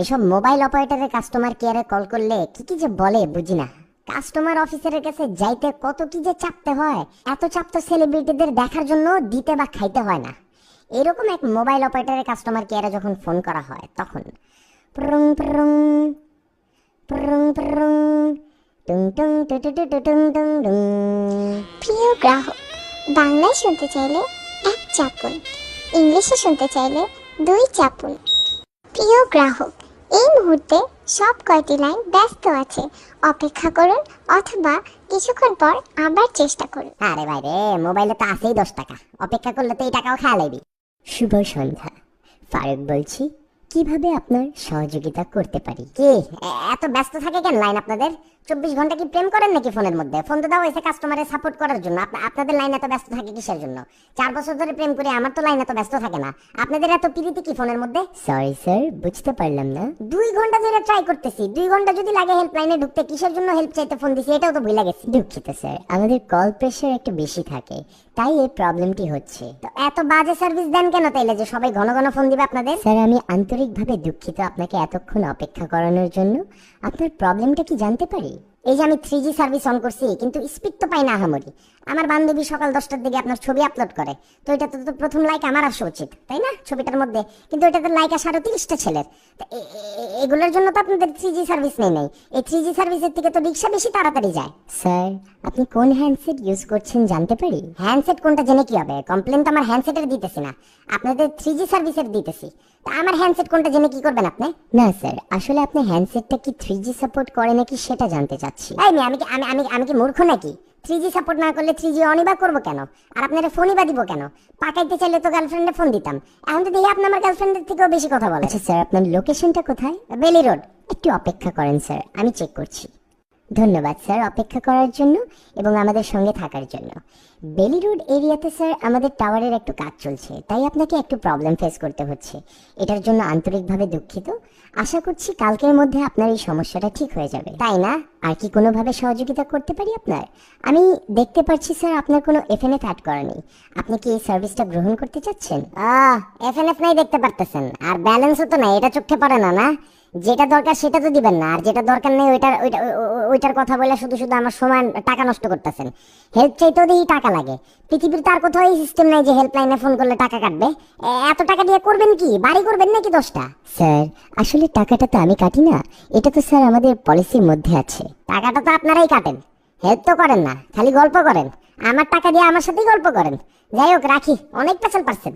এসব মোবাইল অপারেটরের কাস্টমার কেয়ারে কল করলে কি কি যে বলে বুঝি না। কাস্টমার অফিসারের কাছে যাইতে কত কি যে চাপতে হয়, এত চাপ তো সেলিব্রিটিদের দেখার জন্য দিতে বা খাইতে হয় না। এরকম এক মোবাইল অপারেটরের কাস্টমার কেয়ারে যখন ফোন করা হয় তখন প্রং প্রং প্রং প্রং টুং টুং টু টু টু টু টুং টুং টুং। প্রিয় গ্রাহক, বাংলায় শুনতে চাইলে 1 চাপুন, ইংলিশে শুনতে চাইলে 2 চাপুন। প্রিয় গ্রাহক, এই মুহূর্তে সব কয়টি লাইন ব্যস্ত আছে, অপেক্ষা করুন অথবা কিছুক্ষণ পর আবার চেষ্টা করুন। আরে ভাই রে, মোবাইলে তো আছেই 10 টাকা, অপেক্ষা করলে তো এই টাকাও খেয়া লাইবি। শুভ সন্ধ্যা, ফারুক বলছি, কিভাবে আপনার সহযোগিতা করতে পারি? কি এত ব্যস্ত থাকে কেন লাইন আপনাদের? 24 ঘন্টা কি প্রেম করেন নাকি ফোনের মধ্যে? ফোন তো দাও হয়েছে কাস্টমারের সাপোর্ট করার জন্য, আপনাদের লাইন এত ব্যস্ত থাকে কিসের জন্য? 4 বছর ধরে প্রেম করে আমার তো লাইন এত ব্যস্ত থাকে না, আপনাদের এত প্রীতি কি ফোনের মধ্যে? সরি স্যার, বুঝতে পারলাম না। 2 ঘন্টা ধরে ট্রাই করতেছি, 2 ঘন্টা যদি লাগে হেল্পলাইনে ঢুকতে, কিসের জন্য হেল্প চাইতে ফোন দিছি এটাও তো ভুলে গেছি। দুঃখিত স্যার, আমাদের কল প্রেশার একটু বেশি থাকে, তাই এই প্রবলেমটি হচ্ছে। তো এত বাজে সার্ভিস দেন কেন তাইলে যে সবাই ঘন ঘন ফোন দিবে আপনাদের? স্যার আমি আন্তরিকভাবে দুঃখিত আপনাকে এতক্ষণ অপেক্ষা করানোর জন্য। আপনার প্রবলেমটা কি জানতে পারি? এই যে আমি 3G সার্ভিস অন করছি কিন্তু স্পিড তো পাই না আহামরি। আমার বান্ধবী সকাল 10টার দিকে আপনার ছবি আপলোড করে, তো এটা তো প্রথম লাইক আমার আসা উচিত তাই না ছবিটার মধ্যে, কিন্তু এটাতে লাইক আসা আরো 30টা ছেলের। এগুলোর জন্য তো আপনাদের 3G সার্ভিস নেই। এই 3G সার্ভিসের থেকে তো রিক্সা বেশি তাড়াতাড়ি যায়। স্যার আপনি কোন হ্যান্ডসেট ইউজ করছেন জানতে পারি? হ্যান্ডসেট কোনটা জেনে কি হবে? কমপ্লেন তো আমার হ্যান্ডসেটের দিতেছি না, আপনাদের 3G সার্ভিসের দিতেছি। তা আমার হ্যান্ডসেট কোনটা জেনে কি করবেন আপনি? না স্যার, আসলে আপনি হ্যান্ডসেটটা কি 3G সাপোর্ট করে নাকি সেটা জানতে চাচ্ছি। এই আমি কি মূর্খ নাকি? 3G সাপোর্ট না করলে 3G অনই বা করবো কেন? আর আপনারা ফোনই বা দিব কেন? পাকাইতে চাইলে তো গার্লফ্রেন্ডে ফোন দিতাম, এখন তো দেখি আপনি আমার গার্লফ্রেন্ডের থেকেও বেশি কথা বলেন। আচ্ছা স্যার, আপনার লোকেশনটা কোথায়? বেলি রোড। একটু অপেক্ষা করেন স্যার, আমি চেক করছি। ধন্যবাদ স্যার অপেক্ষা করার জন্য এবং আমাদের সঙ্গে থাকার জন্য। বেলি রোড এরিয়াতে স্যার আমাদের টাওয়ারের একটু কাজ চলছে, তাই আপনাকে একটু প্রবলেম ফেস করতে হচ্ছে। এটার জন্য আন্তরিকভাবে দুঃখিত। আশা করছি কালকের মধ্যে আপনার এই সমস্যাটা ঠিক হয়ে যাবে। তাই না? আর কি কোনোভাবে সহযোগিতা করতে পারি আপনার? আমি দেখতে পাচ্ছি স্যার আপনার কোনো এফএনএফ অ্যাড করা নেই। আপনি কি এই সার্ভিসটা গ্রহণ করতে চাচ্ছেন? এফএনএফ নাই দেখতে পারতেছেন, আর ব্যালেন্সও তো নাই, এটা চোখে পড়ে না? না, যেটা দরকার সেটা তো দিবেন না, আর যেটা দরকার নেই ওইটার কথা বলে শুধু শুধু আমার সময় টাকা নষ্ট করতেছেন। হেল্প চাইতেও দেখি টাকা লাগে। পৃথিবীর তার কোথাও এই সিস্টেম নাই যে হেল্পলাইনে ফোন করলে টাকা কাটবে। এত টাকা দিয়ে করবেন কি? বাড়ি করবেন নাকি 10টা? স্যার আসলে টাকাটা তো আমি কাটি না, এটা তো স্যার আমাদের পলিসির মধ্যে আছে। টাকাটা তো আপনারাই কাটেন, হেল্প তো করেন না, খালি গল্প করেন। আমার টাকা দিয়ে আমার সাথেই গল্প করেন। যাই হোক রাখি, অনেক পেছাল পারছেন।